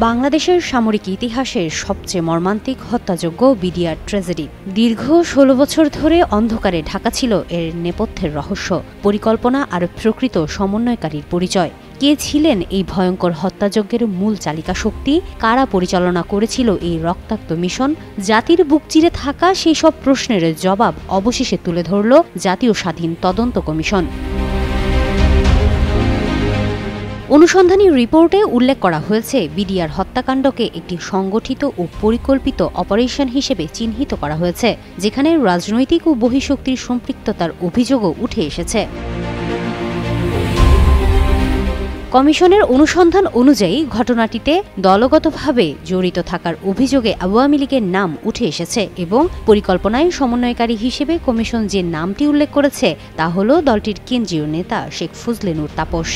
বাংলাদেশের সামরিক ইতিহাসের সবচেয়ে মর্মান্তিক হত্যাযজ্ঞ বিডিআর ট্র্যাজেডি। দীর্ঘ ১৬ বছর ধরে অন্ধকারে ঢাকা ছিল এর নেপথ্যের রহস্য, পরিকল্পনা আর প্রকৃত সমন্বয়কারীর পরিচয়। কে ছিলেন এই ভয়ঙ্কর হত্যাযজ্ঞের মূল চালিকা শক্তি? কারা পরিচালনা করেছিল এই রক্তাক্ত মিশন? জাতির বুক চিরে থাকা সেই সব প্রশ্নের জবাব অবশেষে তুলে ধরল জাতীয় স্বাধীন তদন্ত কমিশন। অনুসন্ধানী রিপোর্টে উল্লেখ করা হয়েছে, বিডিআর হত্যাকাণ্ডকে একটি সংগঠিত ও পরিকল্পিত অপারেশন হিসেবে চিহ্নিত করা হয়েছে, যেখানে রাজনৈতিক ও বহিঃশক্তির সম্পৃক্ততার অভিযোগও উঠে এসেছে। কমিশনের অনুসন্ধান অনুযায়ী ঘটনাটিতে দলগতভাবে জড়িত থাকার অভিযোগে আওয়ামী লীগের নাম উঠে এসেছে এবং পরিকল্পনায় সমন্বয়কারী হিসেবে কমিশন যে নামটি উল্লেখ করেছে তা হল দলটির কেন্দ্রীয় নেতা শেখ ফজলে নূর তাপস।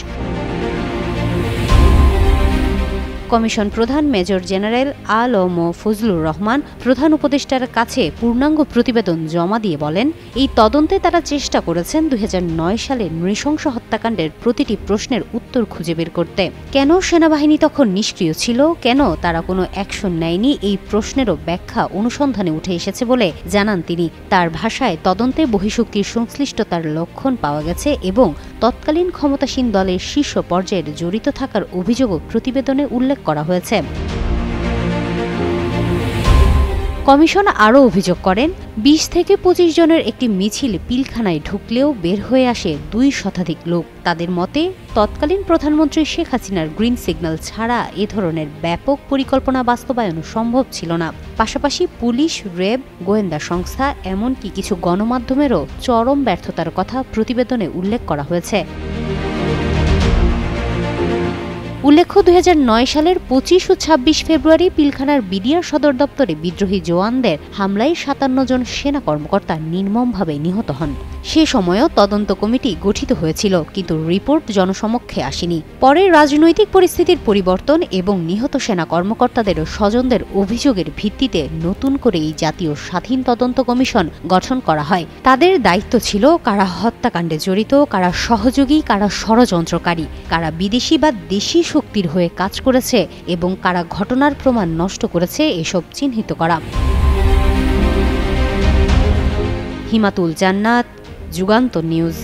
কমিশন প্রধান মেজর জেনারেল আ.ল.ম ফজলুর রহমান প্রধান উপদেষ্টার কাছে পূর্ণাঙ্গ প্রতিবেদন জমা দিয়ে বলেন, এই তদন্তে তারা চেষ্টা করেছেন ২০০৯ সালের নৃশংস হত্যাকাণ্ডের প্রতিটি প্রশ্নের উত্তর খুঁজে বের করতে। কেন সেনাবাহিনী তখন নিষ্ক্রিয় ছিল, কেন তারা কোনো অ্যাকশন নেয়নি, এই প্রশ্নেরও ব্যাখ্যা অনুসন্ধানে উঠে এসেছে বলে জানান তিনি। তার ভাষায়, তদন্তে বহিঃশক্তির সংশ্লিষ্টতার লক্ষণ পাওয়া গেছে এবং তৎকালীন ক্ষমতাসীন দলের শীর্ষ পর্যায়ের জড়িত থাকার অভিযোগও প্রতিবেদনে উল্লেখ করা হয়েছে। কমিশন আরও অভিযোগ করেন, ২০ থেকে ২৫ জনের একটি মিছিল পিলখানায় ঢুকলেও বের হয়ে আসে ২ শতাধিক লোক। তাদের মতে, তৎকালীন প্রধানমন্ত্রী শেখ হাসিনার গ্রিন সিগন্যাল ছাড়া এ ধরনের ব্যাপক পরিকল্পনা বাস্তবায়ন সম্ভব ছিল না। পাশাপাশি পুলিশ, র্যাব, গোয়েন্দা সংস্থা, এমনকি কিছু গণমাধ্যমেরও চরম ব্যর্থতার কথা প্রতিবেদনে উল্লেখ করা হয়েছে। উল্লেখ্য, ২০০৯ সালের ২৫ ও ২৬ ফেব্রুয়ারি পিলখানার বিডিআর সদর দপ্তরে বিদ্রোহী জওয়ানদের হামলায় ৫৭ জন সেনা কর্মকর্তা নির্মমভাবে নিহত হন। সে সময়ও তদন্ত কমিটি গঠিত হয়েছিল, কিন্তু রিপোর্ট জনসমক্ষে আসেনি। পরে রাজনৈতিক পরিস্থিতির পরিবর্তন এবং নিহত সেনা কর্মকর্তাদের স্বজনদের অভিযোগের ভিত্তিতে নতুন করে এই জাতীয় স্বাধীন তদন্ত কমিশন গঠন করা হয়। তাদের দায়িত্ব ছিল কারা হত্যাকাণ্ডে জড়িত, কারা সহযোগী, কারা ষড়যন্ত্রকারী, কারা বিদেশি বা দেশি শক্তির হয়ে কাজ করেছে এবং কারা ঘটনার প্রমাণ নষ্ট করেছে এসব চিহ্নিত করা। হিমাতুল জান্নাত, যুগান্তর নিউজ।